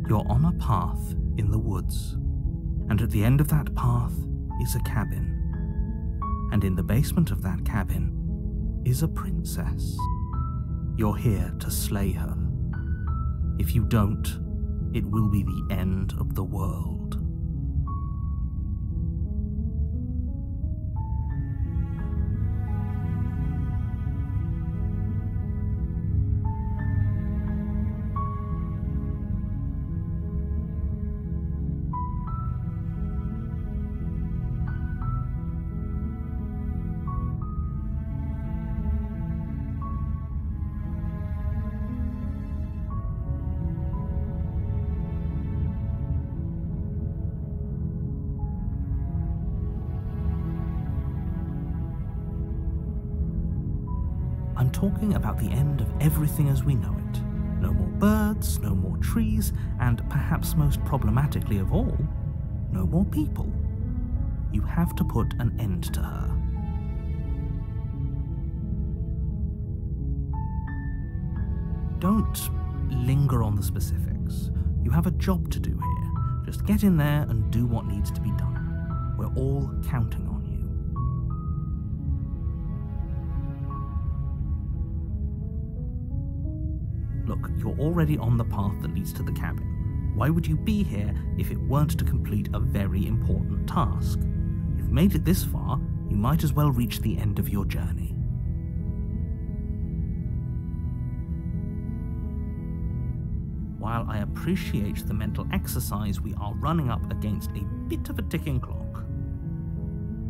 You're on a path in the woods, and at the end of that path is a cabin. And in the basement of that cabin is a princess. You're here to slay her. If you don't, it will be the end of the world. I'm talking about the end of everything as we know it. No more birds, no more trees, and perhaps most problematically of all, no more people. You have to put an end to her. Don't linger on the specifics. You have a job to do here. Just get in there and do what needs to be done. We're all counting on you. Look, you're already on the path that leads to the cabin. Why would you be here if it weren't to complete a very important task? You've made it this far, you might as well reach the end of your journey. While I appreciate the mental exercise, we are running up against a bit of a ticking clock.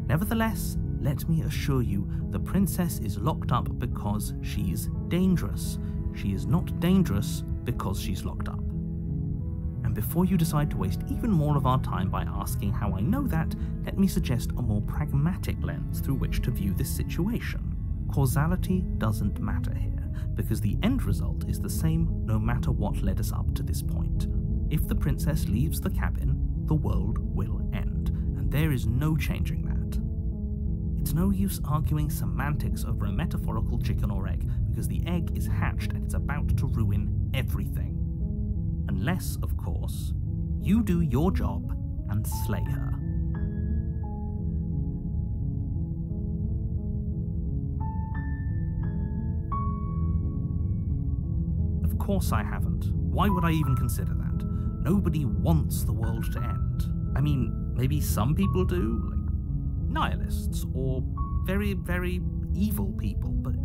Nevertheless, let me assure you, the princess is locked up because she's dangerous. She is not dangerous because she's locked up. And before you decide to waste even more of our time by asking how I know that, let me suggest a more pragmatic lens through which to view this situation. Causality doesn't matter here, because the end result is the same no matter what led us up to this point. If the princess leaves the cabin, the world will end, and there is no changing that. It's no use arguing semantics over a metaphorical chicken or egg, because the egg is hatched and it's about to ruin everything. Unless, of course, you do your job and slay her. Of course I haven't. Why would I even consider that? Nobody wants the world to end. I mean, maybe some people do, like nihilists, or very, very evil people, but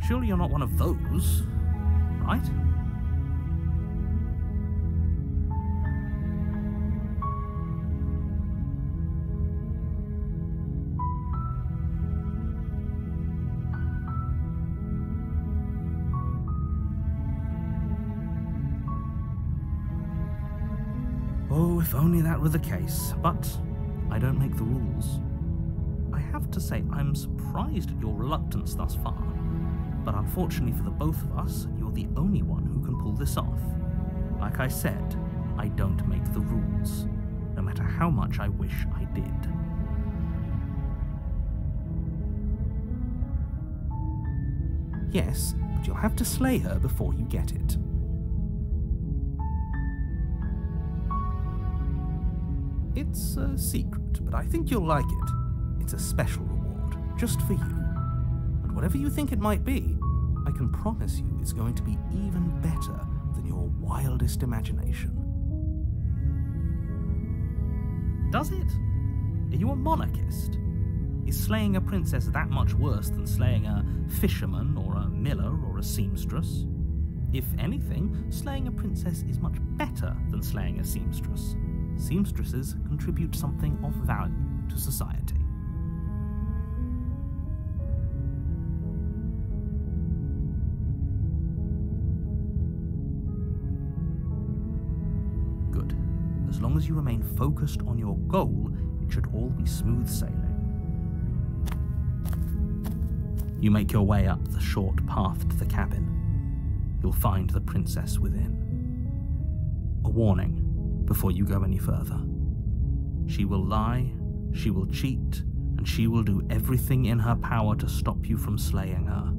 surely you're not one of those, right? Oh, if only that were the case, but I don't make the rules. I have to say, I'm surprised at your reluctance thus far, but unfortunately for the both of us, you're the only one who can pull this off. Like I said, I don't make the rules, no matter how much I wish I did. Yes, but you'll have to slay her before you get it. It's a secret, but I think you'll like it. It's a special reward, just for you. And whatever you think it might be, I can promise you it's going to be even better than your wildest imagination. Does it? Are you a monarchist? Is slaying a princess that much worse than slaying a fisherman or a miller or a seamstress? If anything, slaying a princess is much better than slaying a seamstress. Seamstresses contribute something of value to society. Good. As long as you remain focused on your goal, it should all be smooth sailing. You make your way up the short path to the cabin. You'll find the princess within. A warning before you go any further. She will lie, she will cheat, and she will do everything in her power to stop you from slaying her.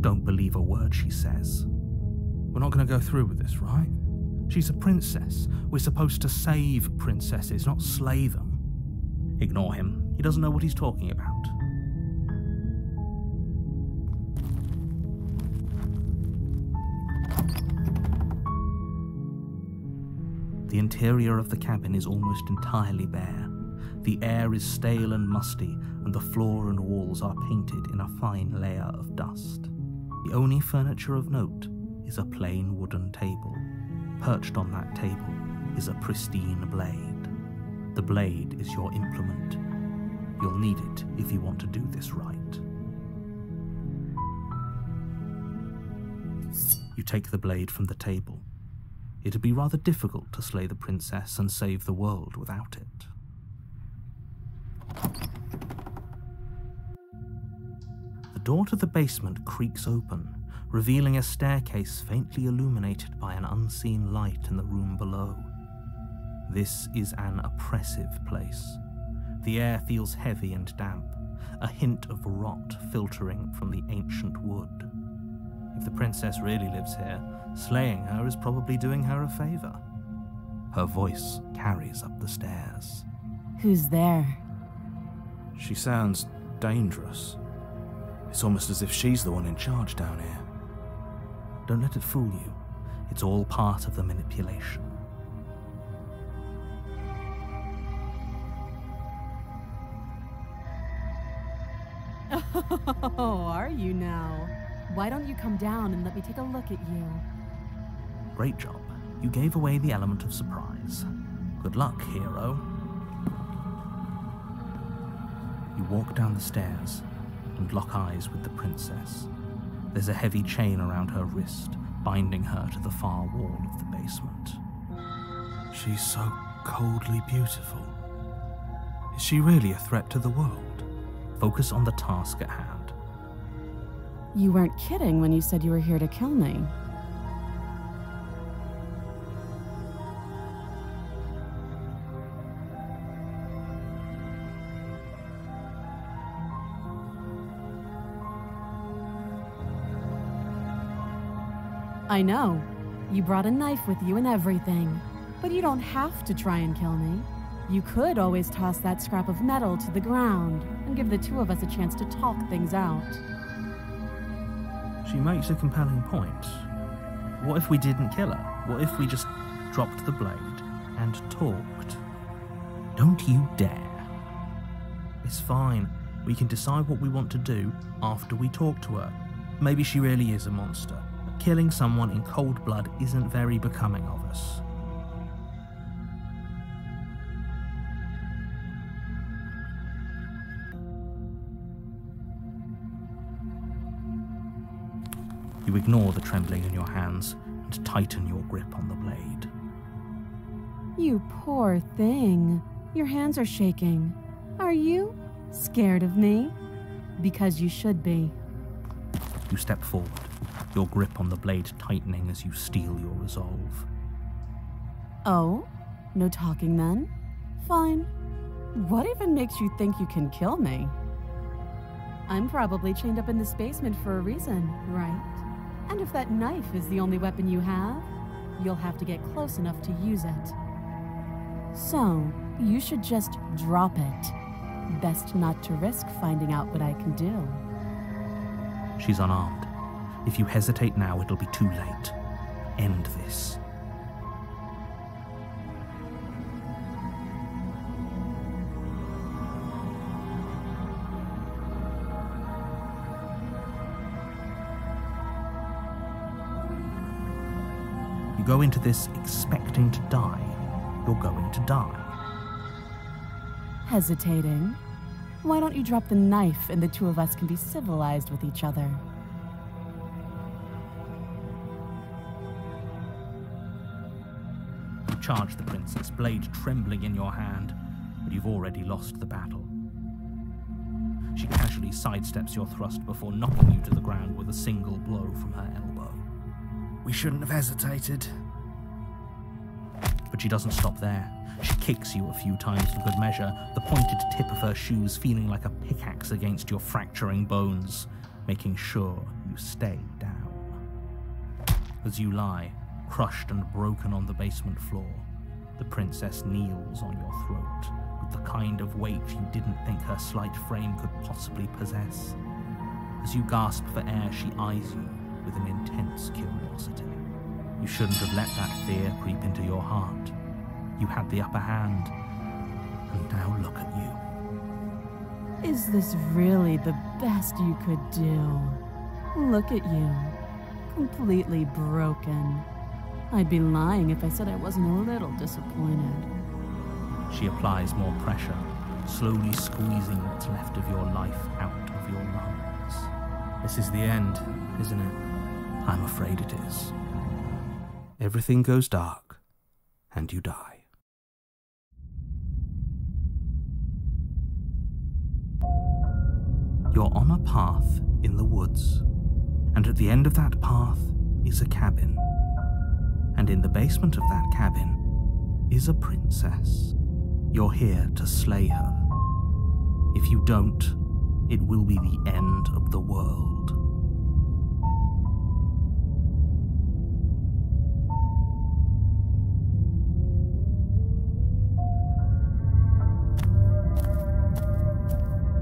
Don't believe a word she says. We're not going to go through with this, right? She's a princess. We're supposed to save princesses, not slay them. Ignore him. He doesn't know what he's talking about. The interior of the cabin is almost entirely bare. The air is stale and musty, and the floor and walls are painted in a fine layer of dust. The only furniture of note is a plain wooden table. Perched on that table is a pristine blade. The blade is your implement. You'll need it if you want to do this right. You take the blade from the table. It'd be rather difficult to slay the princess and save the world without it. The door to the basement creaks open, revealing a staircase faintly illuminated by an unseen light in the room below. This is an oppressive place. The air feels heavy and damp, a hint of rot filtering from the ancient wood. If the princess really lives here, slaying her is probably doing her a favor. Her voice carries up the stairs. Who's there? She sounds dangerous. It's almost as if she's the one in charge down here. Don't let it fool you. It's all part of the manipulation. Oh, are you now? Why don't you come down and let me take a look at you? Great job. You gave away the element of surprise. Good luck, hero. You walk down the stairs and lock eyes with the princess. There's a heavy chain around her wrist, binding her to the far wall of the basement. She's so coldly beautiful. Is she really a threat to the world? Focus on the task at hand. You weren't kidding when you said you were here to kill me. I know. You brought a knife with you and everything. But you don't have to try and kill me. You could always toss that scrap of metal to the ground and give the two of us a chance to talk things out. She makes a compelling point. What if we didn't kill her? What if we just dropped the blade and talked? Don't you dare. It's fine. We can decide what we want to do after we talk to her. Maybe she really is a monster. But killing someone in cold blood isn't very becoming of us. You ignore the trembling in your hands and tighten your grip on the blade. You poor thing. Your hands are shaking. Are you scared of me? Because you should be. You step forward, your grip on the blade tightening as you steel your resolve. Oh? No talking then? Fine. What even makes you think you can kill me? I'm probably chained up in this basement for a reason, right? And if that knife is the only weapon you have, you'll have to get close enough to use it. So, you should just drop it. Best not to risk finding out what I can do. She's unarmed. If you hesitate now, it'll be too late. End this. You go into this expecting to die. You're going to die. Hesitating? Why don't you drop the knife and the two of us can be civilized with each other? You charge the princess, blade trembling in your hand, but you've already lost the battle. She casually sidesteps your thrust before knocking you to the ground with a single blow from her elbow. We shouldn't have hesitated. But she doesn't stop there. She kicks you a few times for good measure, the pointed tip of her shoes feeling like a pickaxe against your fracturing bones, making sure you stay down. As you lie, Crushed and broken on the basement floor, the princess kneels on your throat with the kind of weight you didn't think her slight frame could possibly possess. As you gasp for air, she eyes you with an intense curiosity. You shouldn't have let that fear creep into your heart. You had the upper hand, and now look at you. Is this really the best you could do? Look at you, completely broken. I'd be lying if I said I wasn't a little disappointed. She applies more pressure, slowly squeezing what's left of your life out of your lungs. This is the end, isn't it? I'm afraid it is. Everything goes dark, and you die. You're on a path in the woods, and at the end of that path is a cabin. And in the basement of that cabin is a princess. You're here to slay her. If you don't, it will be the end of the world.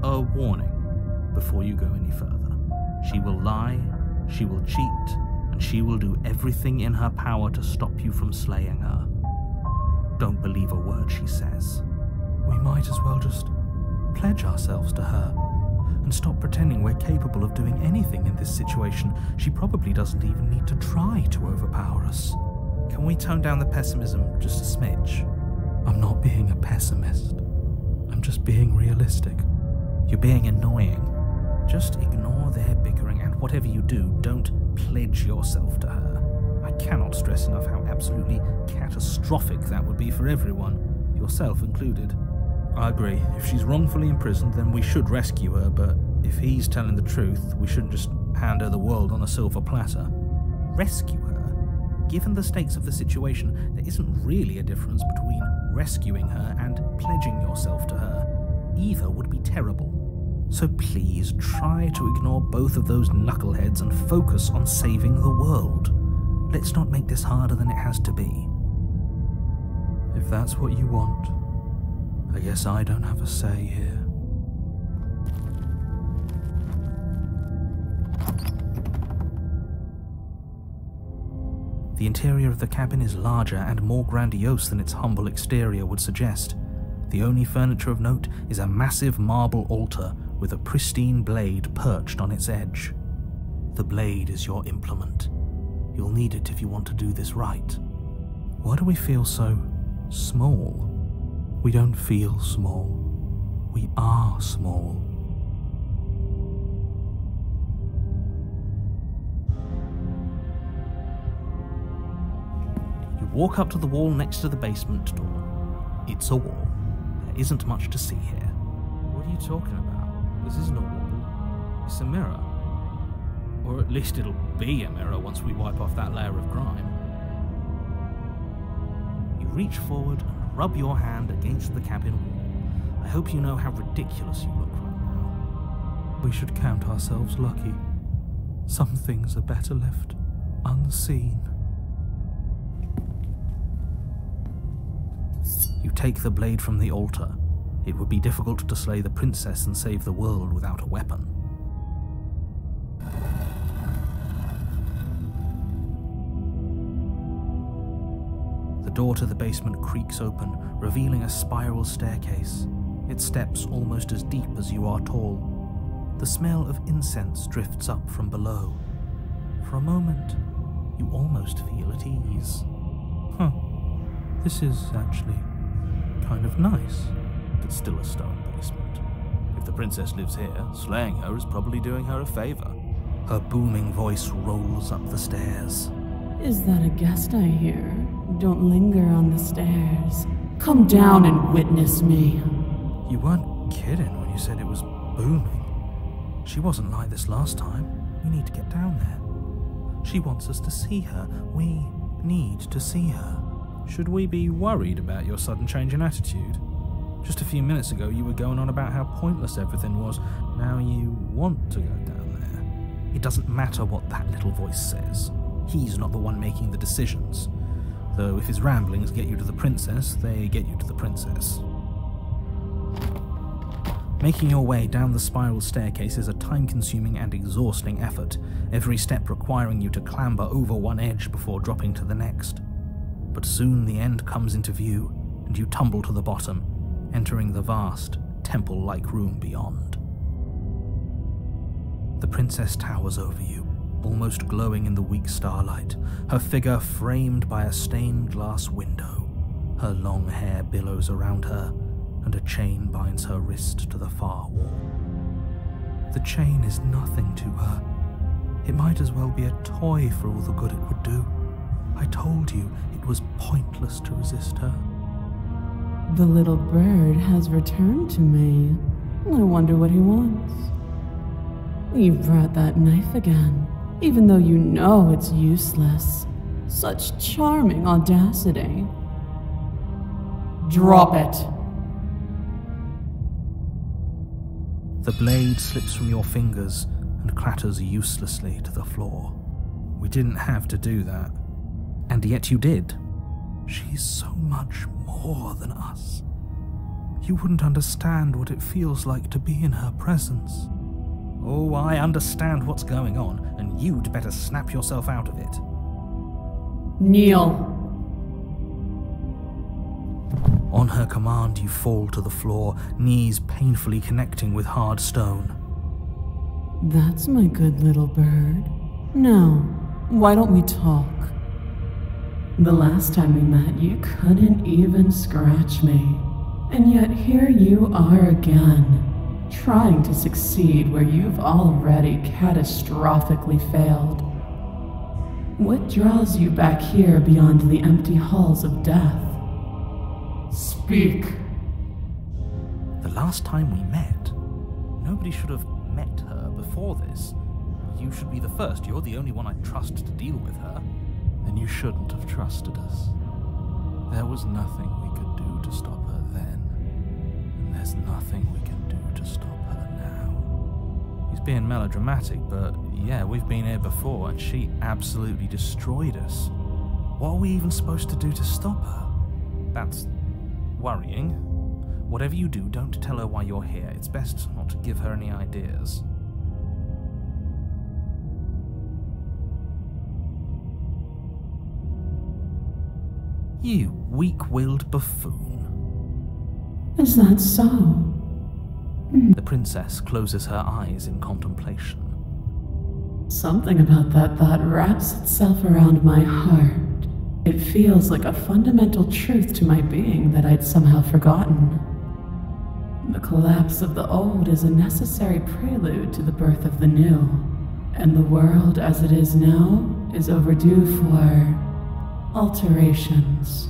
A warning before you go any further. She will lie, she will cheat, and she will do everything in her power to stop you from slaying her. Don't believe a word she says. We might as well just pledge ourselves to her and stop pretending we're capable of doing anything in this situation. She probably doesn't even need to try to overpower us. Can we tone down the pessimism just a smidge? I'm not being a pessimist. I'm just being realistic. You're being annoying. Just ignore their bickering, and whatever you do, don't pledge yourself to her. I cannot stress enough how absolutely catastrophic that would be for everyone, yourself included. I agree. If she's wrongfully imprisoned, then we should rescue her, but if he's telling the truth, we shouldn't just hand her the world on a silver platter. Rescue her? Given the stakes of the situation, there isn't really a difference between rescuing her and pledging yourself to her. Either would be terrible. So please try to ignore both of those knuckleheads and focus on saving the world. Let's not make this harder than it has to be. If that's what you want, I guess I don't have a say here. The interior of the cabin is larger and more grandiose than its humble exterior would suggest. The only furniture of note is a massive marble altar with a pristine blade perched on its edge. The blade is your implement. You'll need it if you want to do this right. Why do we feel so small? We don't feel small. We are small. You walk up to the wall next to the basement door. It's a wall. There isn't much to see here. What are you talking about? This isn't a wall. It's a mirror. Or at least it'll be a mirror once we wipe off that layer of grime. You reach forward and rub your hand against the cabin wall. I hope you know how ridiculous you look right now. We should count ourselves lucky. Some things are better left unseen. You take the blade from the altar. It would be difficult to slay the princess and save the world without a weapon. The door to the basement creaks open, revealing a spiral staircase. Its steps almost as deep as you are tall. The smell of incense drifts up from below. For a moment, you almost feel at ease. This is actually kind of nice. It's still a stone basement. If the princess lives here, slaying her is probably doing her a favor. Her booming voice rolls up the stairs. Is that a guest I hear? Don't linger on the stairs. Come down and witness me. You weren't kidding when you said it was booming. She wasn't like this last time. We need to get down there. She wants us to see her. We need to see her. Should we be worried about your sudden change in attitude? Just a few minutes ago you were going on about how pointless everything was. Now you want to go down there. It doesn't matter what that little voice says. He's not the one making the decisions. Though if his ramblings get you to the princess, they get you to the princess. Making your way down the spiral staircase is a time-consuming and exhausting effort, every step requiring you to clamber over one edge before dropping to the next. But soon the end comes into view, and you tumble to the bottom, entering the vast, temple-like room beyond. The princess towers over you, almost glowing in the weak starlight, her figure framed by a stained glass window. Her long hair billows around her, and a chain binds her wrist to the far wall. The chain is nothing to her. It might as well be a toy for all the good it would do. I told you it was pointless to resist her. The little bird has returned to me. I wonder what he wants. You brought that knife again, even though you know it's useless. Such charming audacity. Drop it. The blade slips from your fingers and clatters uselessly to the floor. We didn't have to do that. And yet you did. She's so much more than us. You wouldn't understand what it feels like to be in her presence. Oh, I understand what's going on, and you'd better snap yourself out of it. Kneel. On her command, you fall to the floor, knees painfully connecting with hard stone. That's my good little bird. Now, why don't we talk? The last time we met, you couldn't even scratch me. And yet here you are again, trying to succeed where you've already catastrophically failed. What draws you back here beyond the empty halls of death? Speak. The last time we met, nobody should have met her before this. You should be the first. You're the only one I'd trust to deal with her. Then you shouldn't have trusted us. There was nothing we could do to stop her then, and there's nothing we can do to stop her now. He's being melodramatic, but yeah, we've been here before, and she absolutely destroyed us. What are we even supposed to do to stop her? That's worrying. Whatever you do, don't tell her why you're here. It's best not to give her any ideas. You weak-willed buffoon. Is that so? The princess closes her eyes in contemplation. Something about that thought wraps itself around my heart. It feels like a fundamental truth to my being that I'd somehow forgotten. The collapse of the old is a necessary prelude to the birth of the new, and the world as it is now is overdue for alterations.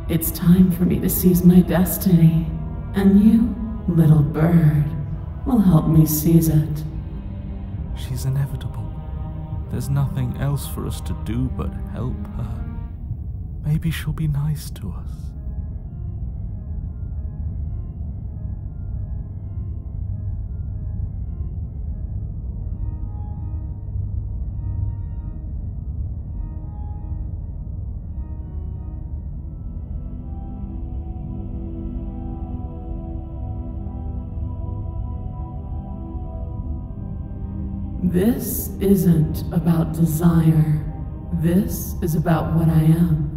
It's time for me to seize my destiny, and you, little bird, will help me seize it. She's inevitable. There's nothing else for us to do but help her. Maybe she'll be nice to us. This isn't about desire. This is about what I am.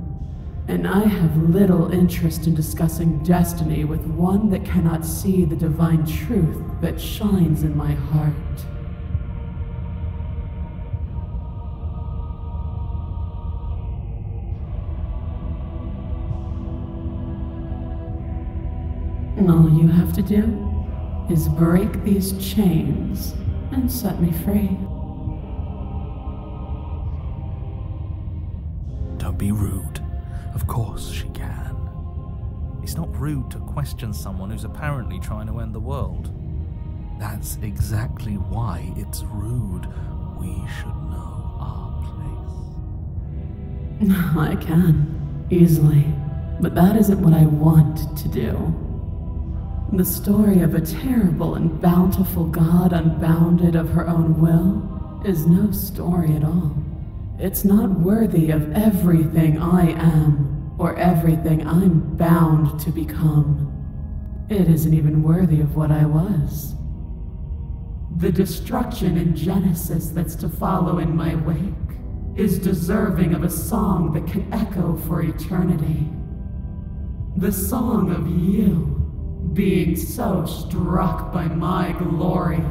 And I have little interest in discussing destiny with one that cannot see the divine truth that shines in my heart. And all you have to do is break these chains and set me free. Don't be rude. Of course she can. It's not rude to question someone who's apparently trying to end the world. That's exactly why it's rude. We should know our place. I can, easily. But that isn't what I want to do. The story of a terrible and bountiful god unbounded of her own will is no story at all. It's not worthy of everything I am, or everything I'm bound to become. It isn't even worthy of what I was. The destruction in Genesis that's to follow in my wake is deserving of a song that can echo for eternity. The song of you, being so struck by my glory,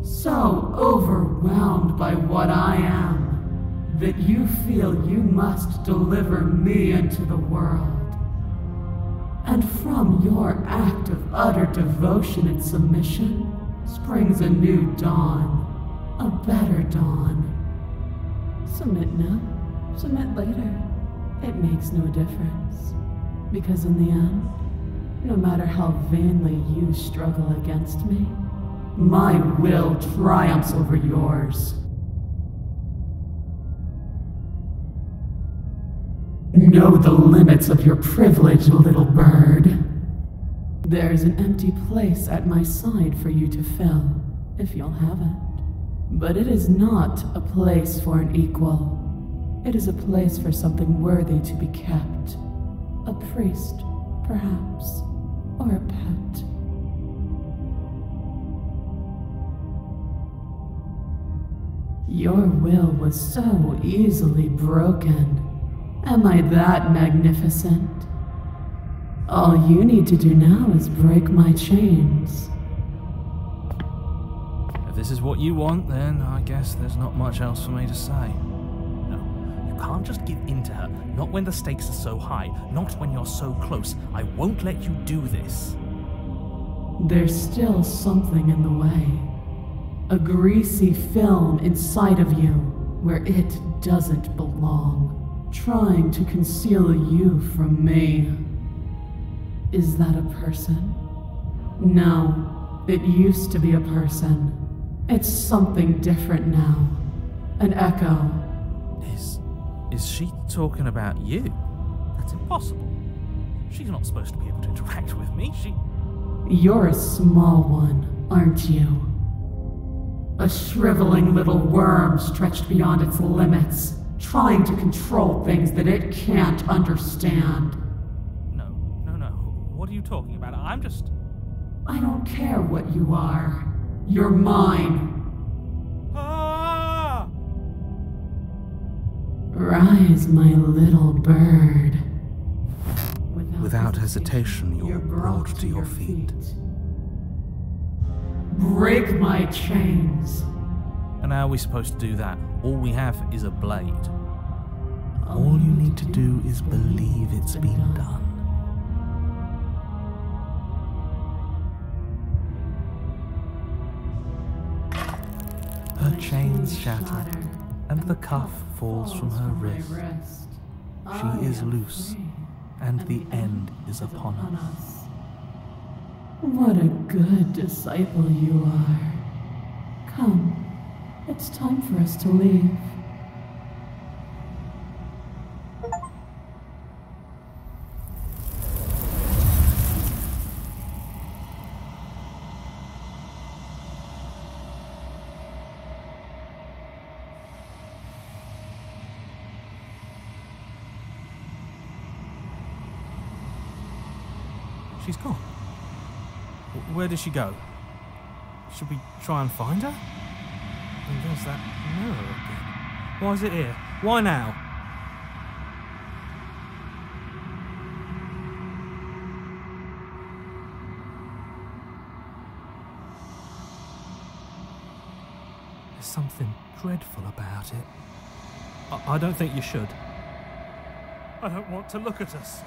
so overwhelmed by what I am, that you feel you must deliver me into the world. And from your act of utter devotion and submission springs a new dawn, a better dawn. Submit now, submit later. It makes no difference. Because in the end, no matter how vainly you struggle against me, my will triumphs over yours. Know the limits of your privilege, little bird. There's an empty place at my side for you to fill, if you'll have it. But it is not a place for an equal. It is a place for something worthy to be kept. A priest, perhaps, or a pet. Your will was so easily broken. Am I that magnificent? All you need to do now is break my chains. If this is what you want, then I guess there's not much else for me to say. No, you can't just give in to her. Not when the stakes are so high. Not when you're so close. I won't let you do this. There's still something in the way. A greasy film inside of you where it doesn't belong, trying to conceal you from me. Is that a person? No, it used to be a person. It's something different now. An echo. Is she talking about you? That's impossible. She's not supposed to be able to interact with me. You're a small one, aren't you? A shriveling little worm stretched beyond its limits, trying to control things that it can't understand. No. What are you talking about? I don't care what you are. You're mine. Ah! Rise, my little bird. Without hesitation, you're brought to your feet. Break my chains. And how are we supposed to do that? All we have is a blade. All you need to do is believe it's been done. Her chains shatter, and the cuff falls from her wrist. She is loose, and the end is upon us. What a good disciple you are. Come, it's time for us to leave. She's gone. Where did she go? Should we try and find her? And there's that mirror again. Why is it here? Why now? There's something dreadful about it. I don't think you should. I don't want to look at us.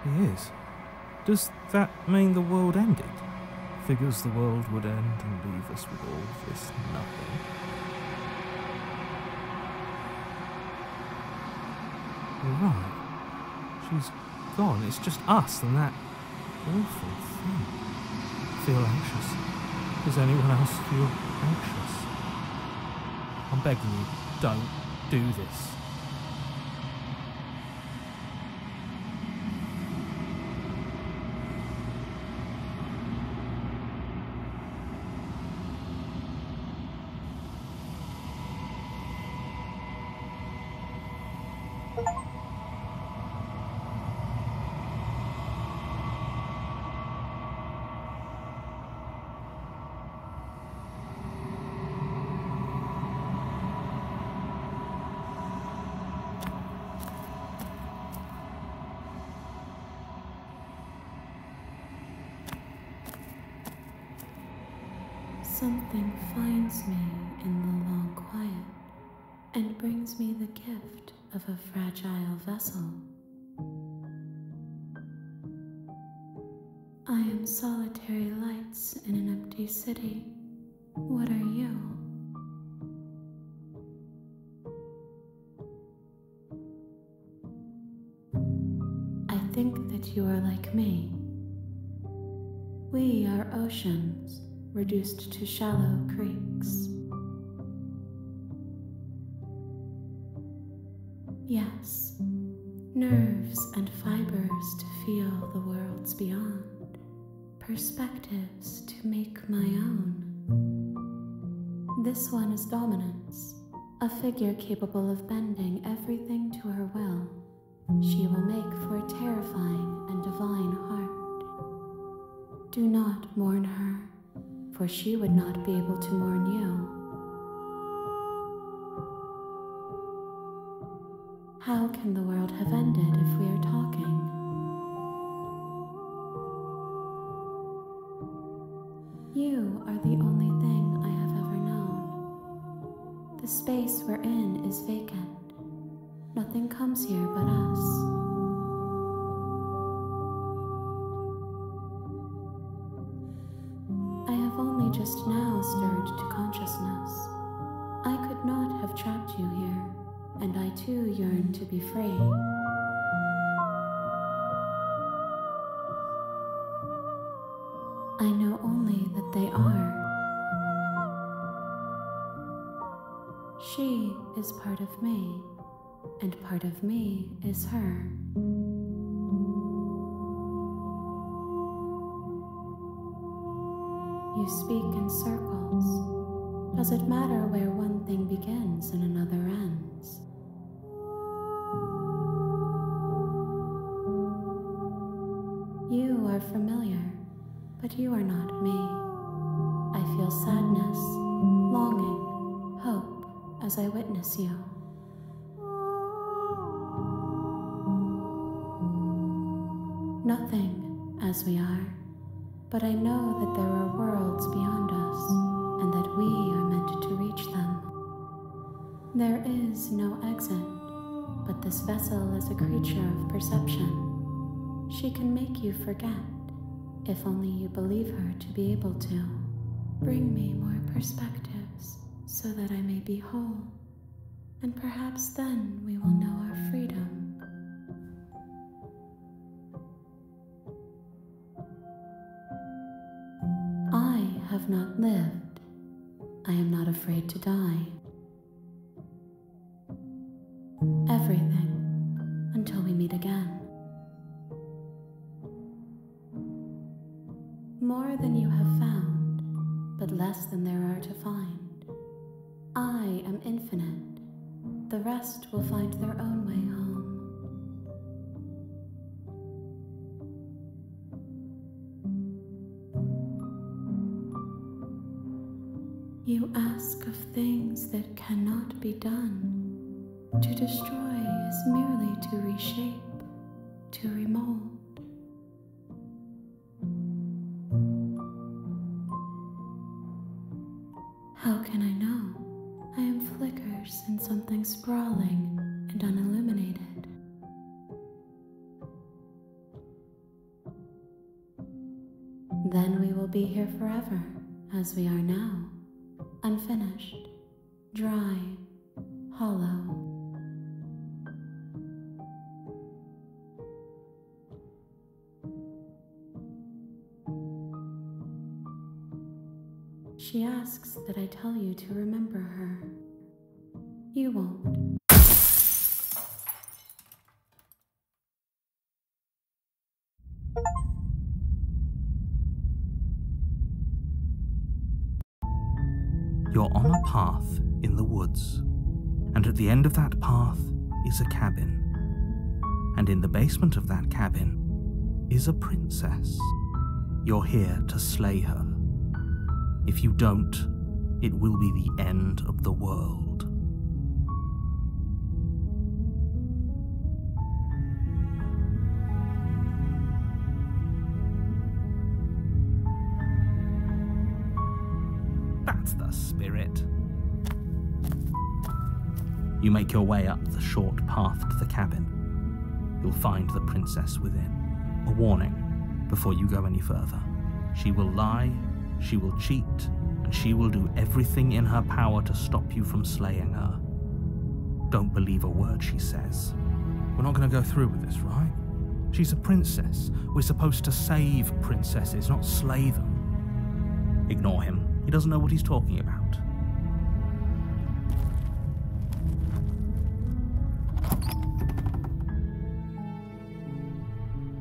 He is. Does that mean the world ended? Figures the world would end and leave us with all this nothing. You're right. She's gone. It's just us and that awful thing. I feel anxious. Does anyone else feel anxious? I'm begging you, don't do this. Something finds me in the long quiet and brings me the gift of a fragile vessel. I am solitary lights in an empty city. What are you? I think that you are like me. We are oceans reduced to shallow creeks. Yes, nerves and fibers to feel the worlds beyond, perspectives to make my own. This one is dominance, a figure capable of bending everything to her will. She will make for a terrifying and divine heart. Do not mourn her, for she would not be able to mourn you. How can the world have ended if we are talking? You are the only thing I have ever known. The space we're in is vacant. Nothing comes here but us. I have only just now stirred to consciousness. I could not have trapped you here, and I too yearn to be free. I know only that they are. She is part of me, and part of me is her. You speak in circles. Does it matter where one thing begins and another ends? You are familiar, but you are not me. I feel sadness, longing, hope as I witness you. Nothing as we are, but I know that there are worlds beyond us and that we are meant to reach them. There is no exit, but this vessel is a creature of perception. She can make you forget, if only you believe her to be able to. Bring me more perspectives so that I may be whole, and perhaps then we will know our freedom. I have not lived. I am not afraid to die. Everything until we meet again. More than you have found, but less than there are to find. I am infinite. The rest will find their own way home. You ask of things that cannot be done. To destroy is merely to reshape, to remold. How can I know? I am flickers in something sprawling and unilluminated. Then we will be here forever, as we are now, unfinished, dry, hollow. She asks that I tell you to remember her. You won't. You're on a path in the woods, and at the end of that path is a cabin. And in the basement of that cabin is a princess. You're here to slay her. If you don't, it will be the end of the world. That's the spirit. You make your way up the short path to the cabin. You'll find the princess within. A warning before you go any further. She will lie, she will cheat, and she will do everything in her power to stop you from slaying her. Don't believe a word she says. We're not going to go through with this, right? She's a princess. We're supposed to save princesses, not slay them. Ignore him. He doesn't know what he's talking about.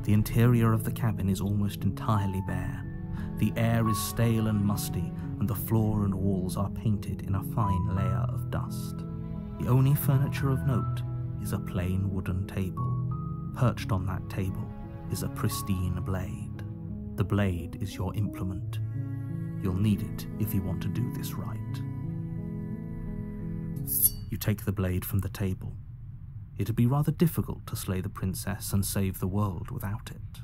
The interior of the cabin is almost entirely bare. The air is stale and musty, and the floor and walls are painted in a fine layer of dust. The only furniture of note is a plain wooden table. Perched on that table is a pristine blade. The blade is your implement. You'll need it if you want to do this right. You take the blade from the table. It'd be rather difficult to slay the princess and save the world without it.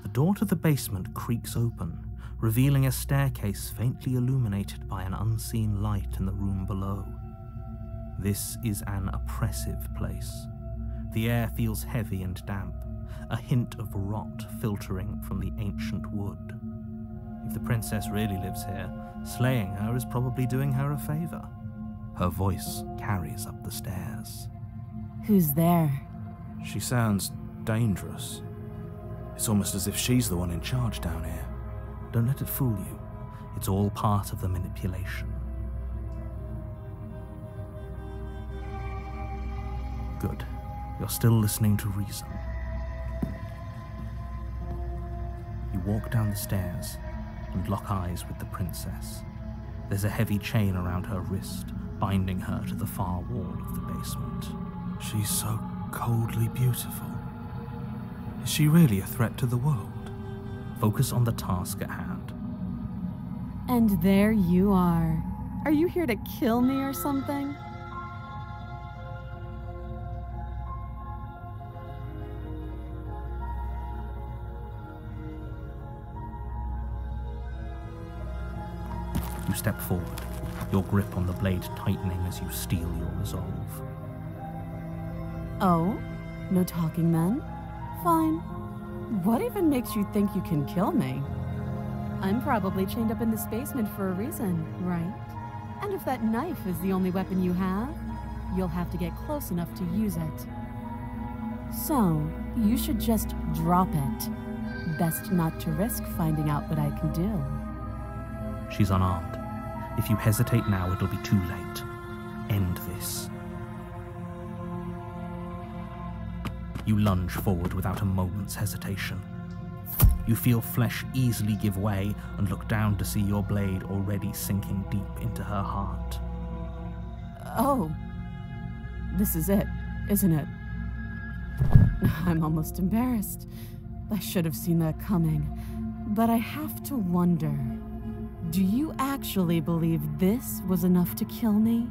The door to the basement creaks open, revealing a staircase faintly illuminated by an unseen light in the room below. This is an oppressive place. The air feels heavy and damp, a hint of rot filtering from the ancient wood. If the princess really lives here, slaying her is probably doing her a favor. Her voice carries up the stairs. Who's there? She sounds dangerous. It's almost as if she's the one in charge down here. Don't let it fool you. It's all part of the manipulation. Good. You're still listening to reason. You walk down the stairs and lock eyes with the princess. There's a heavy chain around her wrist, binding her to the far wall of the basement. She's so coldly beautiful. Is she really a threat to the world? Focus on the task at hand. And there you are. Are you here to kill me or something? You step forward, your grip on the blade tightening as you steel your resolve. Oh? No talking then? Fine. What even makes you think you can kill me? I'm probably chained up in this basement for a reason, right? And if that knife is the only weapon you have, you'll have to get close enough to use it. So, you should just drop it. Best not to risk finding out what I can do. She's unarmed. If you hesitate now, it'll be too late. End this. You lunge forward without a moment's hesitation. You feel flesh easily give way and look down to see your blade already sinking deep into her heart. Oh. This is it, isn't it? I'm almost embarrassed. I should have seen that coming. But I have to wonder, do you actually believe this was enough to kill me?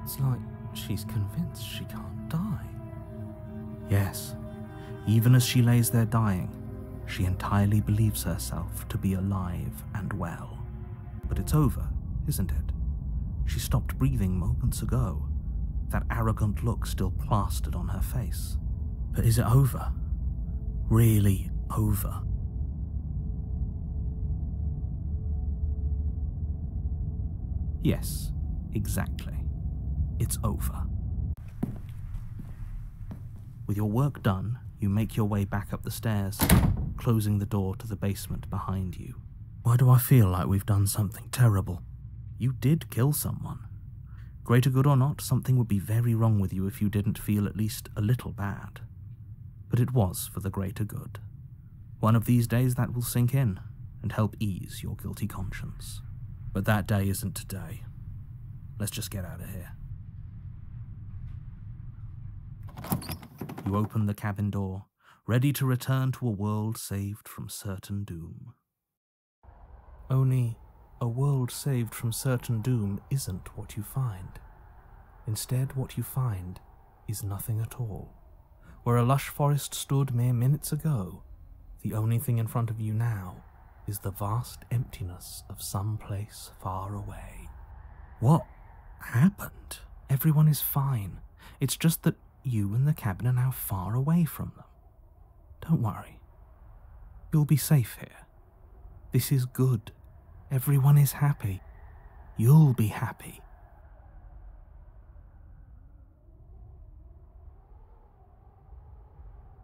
It's like she's convinced she can't die. Yes, even as she lays there dying, she entirely believes herself to be alive and well. But it's over, isn't it? She stopped breathing moments ago, that arrogant look still plastered on her face. But is it over? Really over? Yes, exactly. It's over. With your work done, you make your way back up the stairs, closing the door to the basement behind you. Why do I feel like we've done something terrible? You did kill someone. Greater good or not, something would be very wrong with you if you didn't feel at least a little bad. But it was for the greater good. One of these days that will sink in and help ease your guilty conscience. But that day isn't today. Let's just get out of here. You open the cabin door, ready to return to a world saved from certain doom. Only, a world saved from certain doom isn't what you find. Instead, what you find is nothing at all. Where a lush forest stood mere minutes ago, The only thing in front of you now is the vast emptiness of some place far away. What happened? Everyone is fine. It's just that you and the cabin are now far away from them. Don't worry. You'll be safe here. This is good. Everyone is happy. You'll be happy.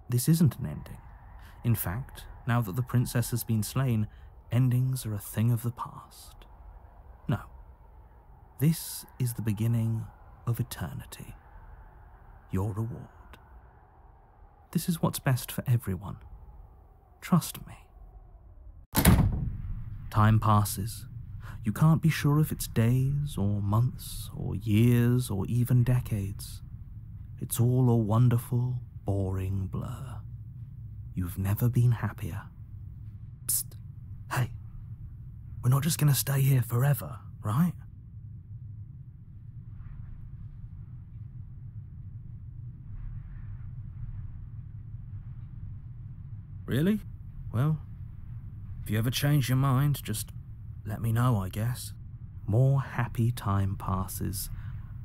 This isn't an ending. In fact, now that the princess has been slain, endings are a thing of the past. No. This is the beginning of eternity. Your reward. This is what's best for everyone. Trust me. Time passes. You can't be sure if it's days or months or years or even decades. It's all a wonderful, boring blur. You've never been happier. Psst. Hey, we're not just going to stay here forever, right? Really? Well, if you ever change your mind, just let me know, I guess. More happy time passes,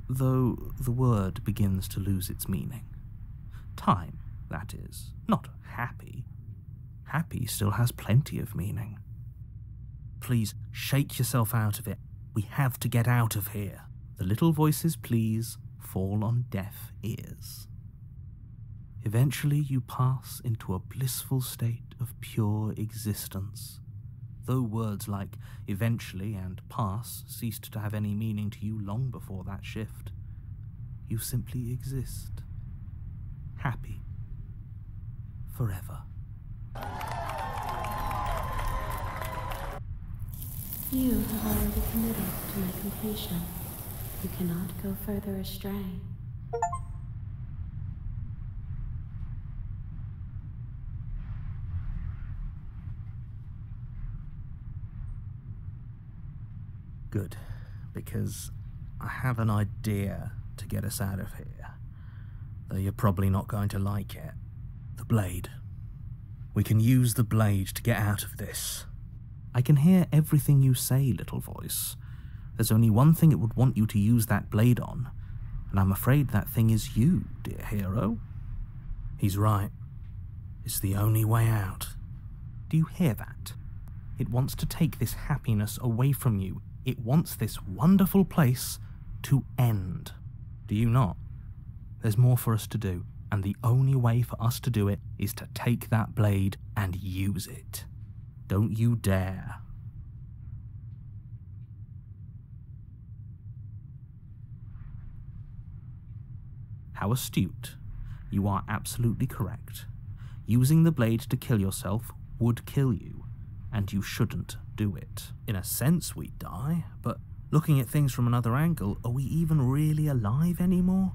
though the word begins to lose its meaning. Time, that is, not happy. Happy still has plenty of meaning. Please, shake yourself out of it. We have to get out of here. The little voices, please, fall on deaf ears. Eventually you pass into a blissful state of pure existence. Though words like eventually and pass ceased to have any meaning to you long before that shift, you simply exist. Happy. Forever. You have already committed to my completion. You cannot go further astray. Good, because I have an idea to get us out of here, though you're probably not going to like it. The blade. We can use the blade to get out of this. I can hear everything you say, little voice. There's only one thing it would want you to use that blade on, and I'm afraid that thing is you, dear hero. He's right. It's the only way out. Do you hear that? It wants to take this happiness away from you. It wants this wonderful place to end. Do you not? There's more for us to do, and the only way for us to do it is to take that blade and use it. Don't you dare. How astute. You are absolutely correct. Using the blade to kill yourself would kill you, and you shouldn't do it. In a sense, we die, but looking at things from another angle, are we even really alive anymore?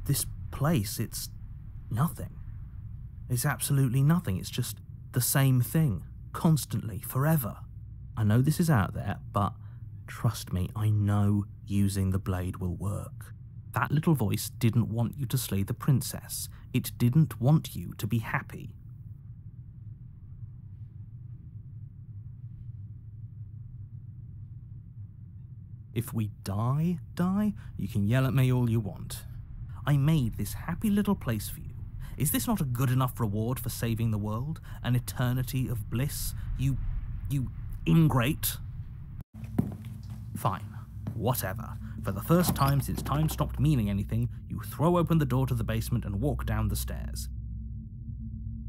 This place, it's nothing. It's absolutely nothing. It's just the same thing, constantly, forever. I know this is out there, but trust me, I know using the blade will work. That little voice didn't want you to slay the princess. It didn't want you to be happy. If we die, you can yell at me all you want. I made this happy little place for you. Is this not a good enough reward for saving the world? An eternity of bliss? You ingrate? Fine, whatever. For the first time since time stopped meaning anything, you throw open the door to the basement and walk down the stairs.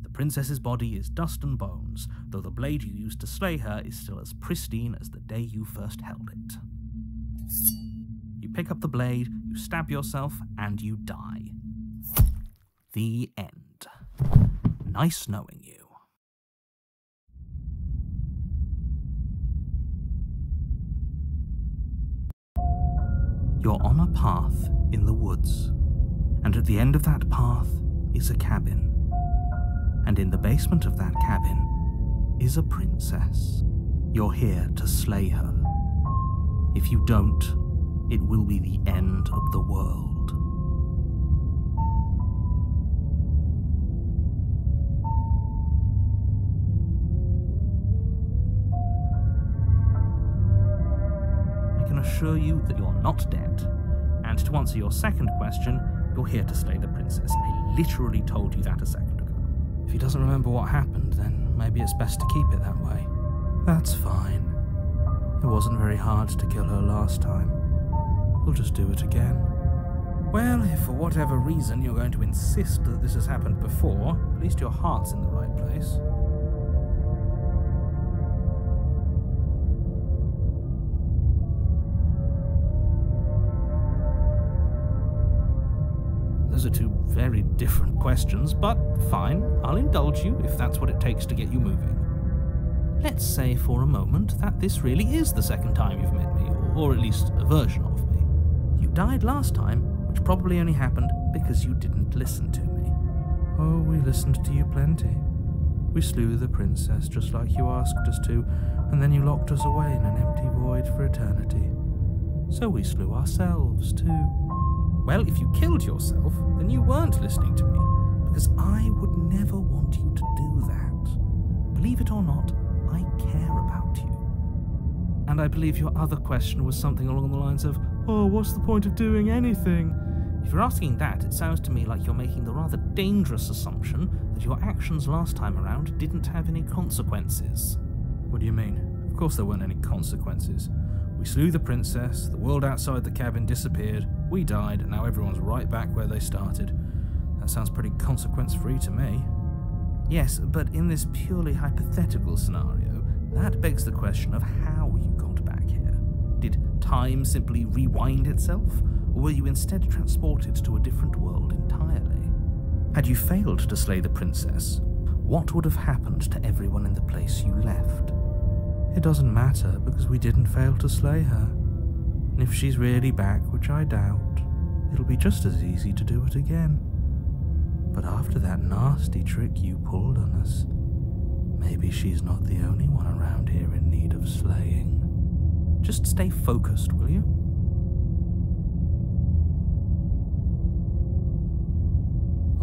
The princess's body is dust and bones, though the blade you used to slay her is still as pristine as the day you first held it. You pick up the blade, you stab yourself, and you die. The end. Nice knowing you. You're on a path in the woods, and at the end of that path is a cabin. And in the basement of that cabin is a princess. You're here to slay her. If you don't, it will be the end of the world. assure you that you're not dead. And to answer your second question, you're here to slay the princess. I literally told you that a second ago. If he doesn't remember what happened, then maybe it's best to keep it that way. That's fine. It wasn't very hard to kill her last time. We'll just do it again. Well, if for whatever reason you're going to insist that this has happened before, at least your heart's in the right place. Those are two very different questions, but fine, I'll indulge you if that's what it takes to get you moving. Let's say for a moment that this really is the second time you've met me, or at least a version of me. You died last time, which probably only happened because you didn't listen to me. Oh, we listened to you plenty. We slew the princess just like you asked us to, and then you locked us away in an empty void for eternity. So we slew ourselves too. Well, if you killed yourself, then you weren't listening to me, because I would never want you to do that. Believe it or not, I care about you. And I believe your other question was something along the lines of, oh, what's the point of doing anything? If you're asking that, it sounds to me like you're making the rather dangerous assumption that your actions last time around didn't have any consequences. What do you mean? Of course there weren't any consequences. We slew the princess, the world outside the cabin disappeared, we died, and now everyone's right back where they started. That sounds pretty consequence-free to me. Yes, but in this purely hypothetical scenario, that begs the question of how you got back here. Did time simply rewind itself, or were you instead transported to a different world entirely? Had you failed to slay the princess, what would have happened to everyone in the place you left? It doesn't matter, because we didn't fail to slay her. And if she's really back, which I doubt, it'll be just as easy to do it again. But after that nasty trick you pulled on us, maybe she's not the only one around here in need of slaying. Just stay focused, will you?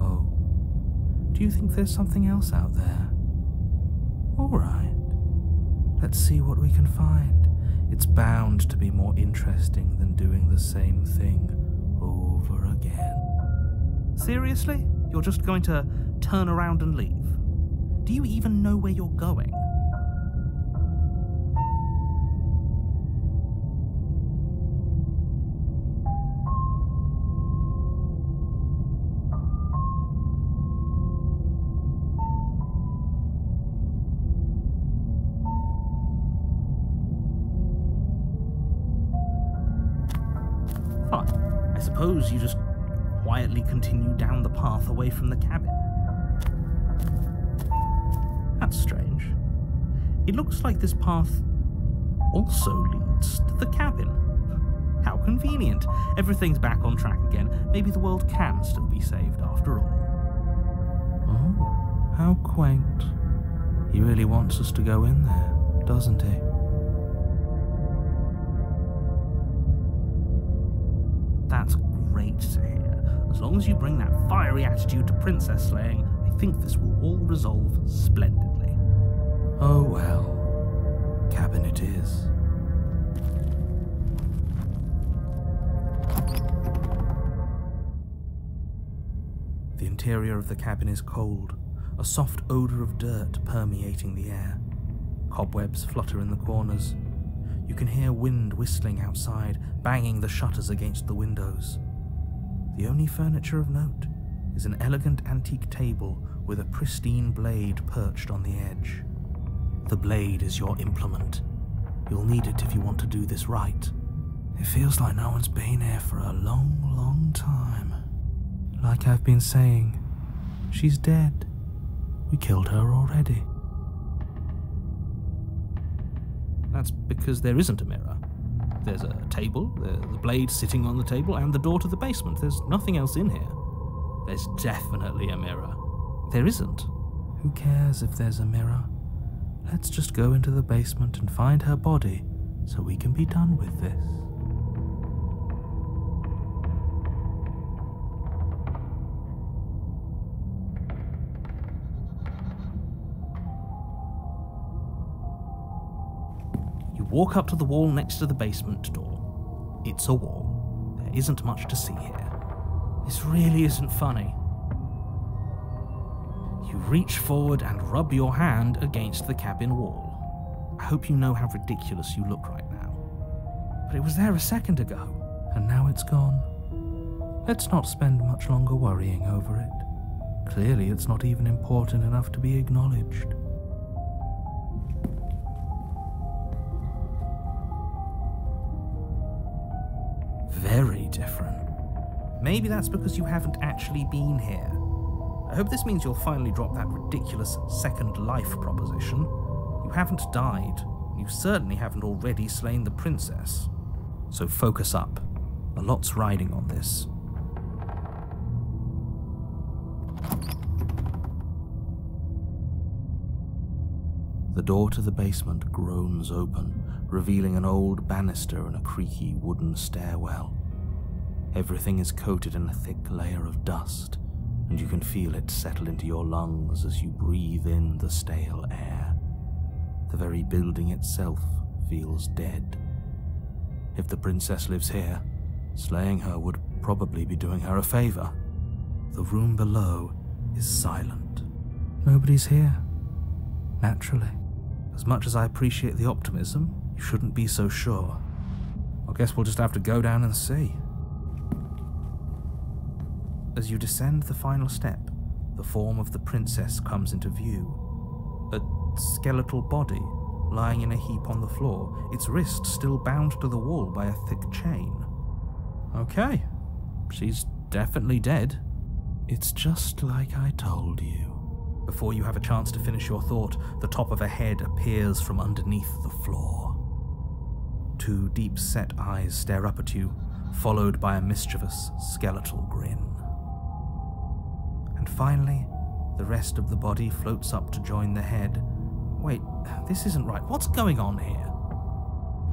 Oh, do you think there's something else out there? All right. Let's see what we can find. It's bound to be more interesting than doing the same thing over again. Seriously? You're just going to turn around and leave? Do you even know where you're going? Fine. I suppose you just quietly continue down the path away from the cabin. That's strange. It looks like this path also leads to the cabin. How convenient. Everything's back on track again. Maybe the world can still be saved after all. Oh, how quaint. He really wants us to go in there, doesn't he? That's great to hear. As long as you bring that fiery attitude to princess slaying, I think this will all resolve splendidly. Oh well, cabin it is. The interior of the cabin is cold, a soft odour of dirt permeating the air. Cobwebs flutter in the corners. You can hear wind whistling outside, banging the shutters against the windows. The only furniture of note is an elegant antique table with a pristine blade perched on the edge. The blade is your implement. You'll need it if you want to do this right. It feels like no one's been here for a long, long time. Like I've been saying, she's dead. We killed her already. That's because there isn't a mirror. There's a table, the blade sitting on the table, and the door to the basement. There's nothing else in here. There's definitely a mirror. There isn't. Who cares if there's a mirror? Let's just go into the basement and find her body so we can be done with this. You walk up to the wall next to the basement door. It's a wall. There isn't much to see here. This really isn't funny. You reach forward and rub your hand against the cabin wall. I hope you know how ridiculous you look right now. But it was there a second ago, and now it's gone. Let's not spend much longer worrying over it. Clearly it's not even important enough to be acknowledged. Very different. Maybe that's because you haven't actually been here. I hope this means you'll finally drop that ridiculous second life proposition. You haven't died. You certainly haven't already slain the princess. So focus up. A lot's riding on this. The door to the basement groans open, revealing an old banister and a creaky wooden stairwell. Everything is coated in a thick layer of dust, and you can feel it settle into your lungs as you breathe in the stale air. The very building itself feels dead. If the princess lives here, slaying her would probably be doing her a favor. The room below is silent. Nobody's here. Naturally. As much as I appreciate the optimism, you shouldn't be so sure. I guess we'll just have to go down and see. As you descend the final step, the form of the princess comes into view. A skeletal body, lying in a heap on the floor, its wrist still bound to the wall by a thick chain. Okay, she's definitely dead. It's just like I told you. Before you have a chance to finish your thought, the top of a head appears from underneath the floor. Two deep-set eyes stare up at you, followed by a mischievous skeletal grin. And finally, the rest of the body floats up to join the head. Wait, this isn't right. What's going on here?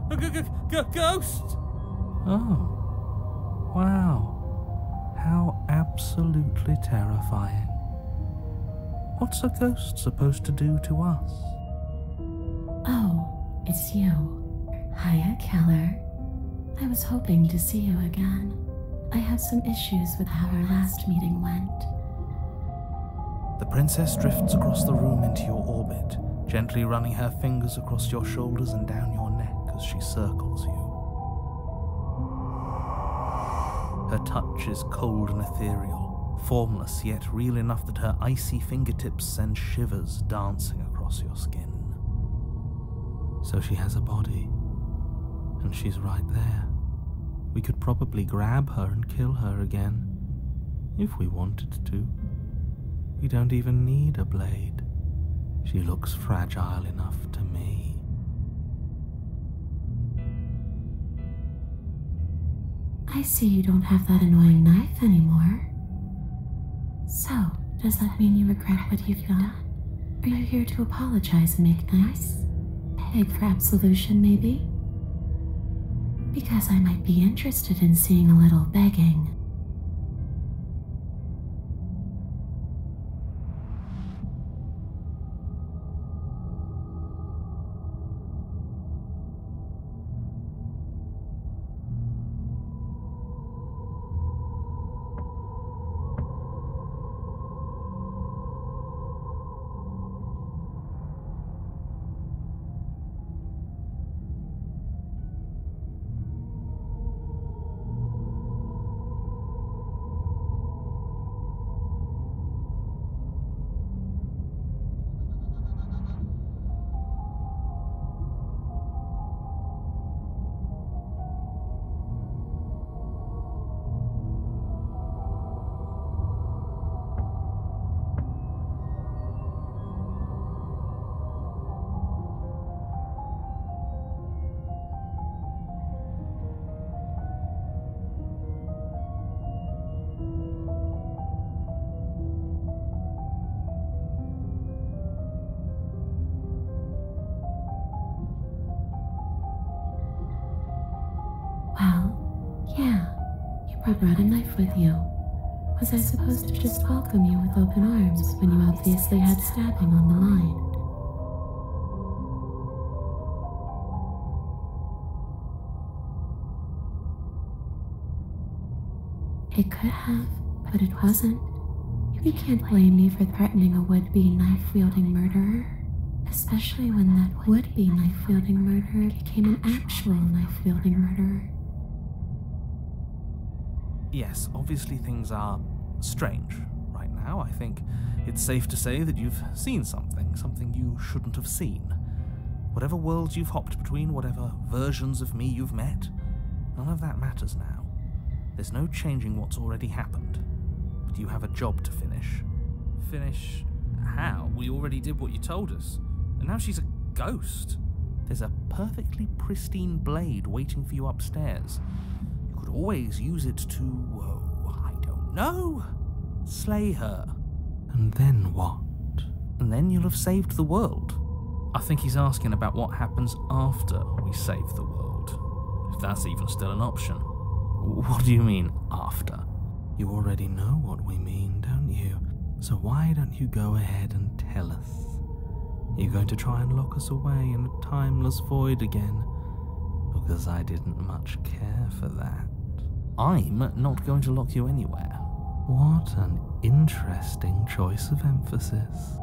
A ghost! Oh, wow. How absolutely terrifying. What's a ghost supposed to do to us? Oh, it's you. Hiya, Keller. I was hoping to see you again. I have some issues with how our last meeting went. The princess drifts across the room into your orbit, gently running her fingers across your shoulders and down your neck as she circles you. Her touch is cold and ethereal, formless yet real enough that her icy fingertips send shivers dancing across your skin. So she has a body, and she's right there. We could probably grab her and kill her again, if we wanted to. We don't even need a blade. She looks fragile enough to me. I see you don't have that annoying knife anymore. So, does that mean you regret what you've done? Are you here to apologize and make nice? Beg for absolution, maybe? Because I might be interested in seeing a little begging. You brought a knife with you. Was I supposed to just welcome you with open arms when you obviously had stabbing on the line? It could have, but it wasn't. You can't blame me for threatening a would-be knife-wielding murderer, especially when that would-be knife-wielding murderer became an actual knife-wielding murderer. Yes, obviously things are strange right now. I think it's safe to say that you've seen something you shouldn't have seen. Whatever worlds you've hopped between, whatever versions of me you've met, none of that matters now. There's no changing what's already happened. But you have a job to finish. Finish how? We already did what you told us. And now she's a ghost. There's a perfectly pristine blade waiting for you upstairs. You could always use it to, I don't know, slay her. And then what? And then you'll have saved the world. I think he's asking about what happens after we save the world. If that's even still an option. What do you mean, after? You already know what we mean, don't you? So why don't you go ahead and tell us? You're going to try and lock us away in a timeless void again? Because I didn't much care for that. I'm not going to lock you anywhere. What an interesting choice of emphasis.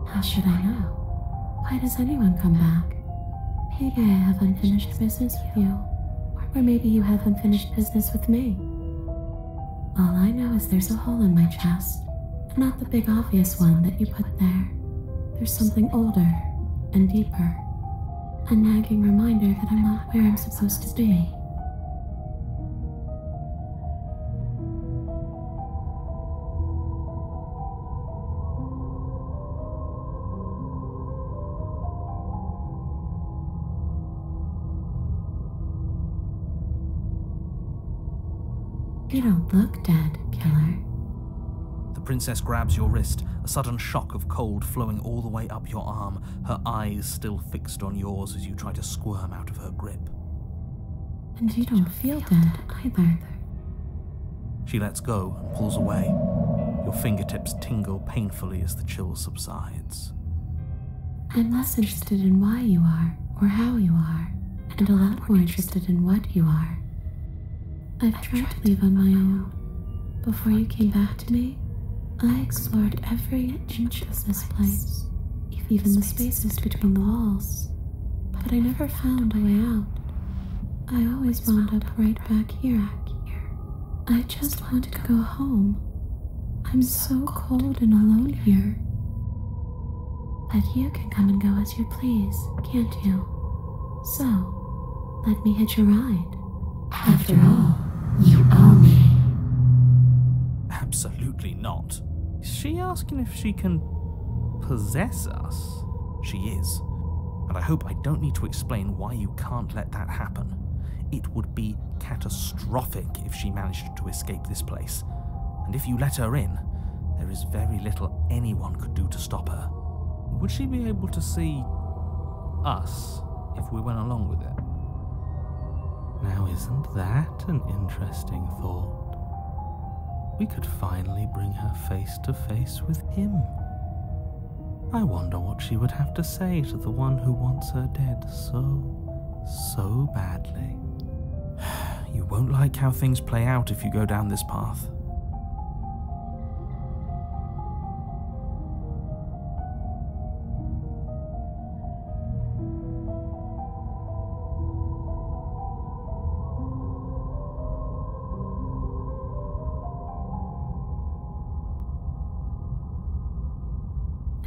How should I know? Why does anyone come back? Maybe I have unfinished business with you. Or maybe you have unfinished business with me. All I know is there's a hole in my chest. Not the big obvious one that you put there. There's something older and deeper. A nagging reminder that I'm not where I'm supposed to be. You don't look dead, killer. The princess grabs your wrist, a sudden shock of cold flowing all the way up your arm, her eyes still fixed on yours as you try to squirm out of her grip. And you don't feel dead either. She lets go and pulls away. Your fingertips tingle painfully as the chill subsides. I'm less interested in why you are, or how you are, and a lot more interested in what you are. I've tried to leave on my own. Before you came back to me, I explored every inch of this place, even the spaces between the walls. But I never found a way out. I always wound up right back here. I just want to go home. I'm so cold and alone here. But you can come and go as you please, can't you? So, let me hitch a ride. After all, you owe me. Absolutely not. Is she asking if she can possess us? She is. And I hope I don't need to explain why you can't let that happen. It would be catastrophic if she managed to escape this place. And if you let her in, there is very little anyone could do to stop her. Would she be able to see us if we went along with it? Now isn't that an interesting thought? We could finally bring her face to face with him. I wonder what she would have to say to the one who wants her dead so badly. You won't like how things play out if you go down this path.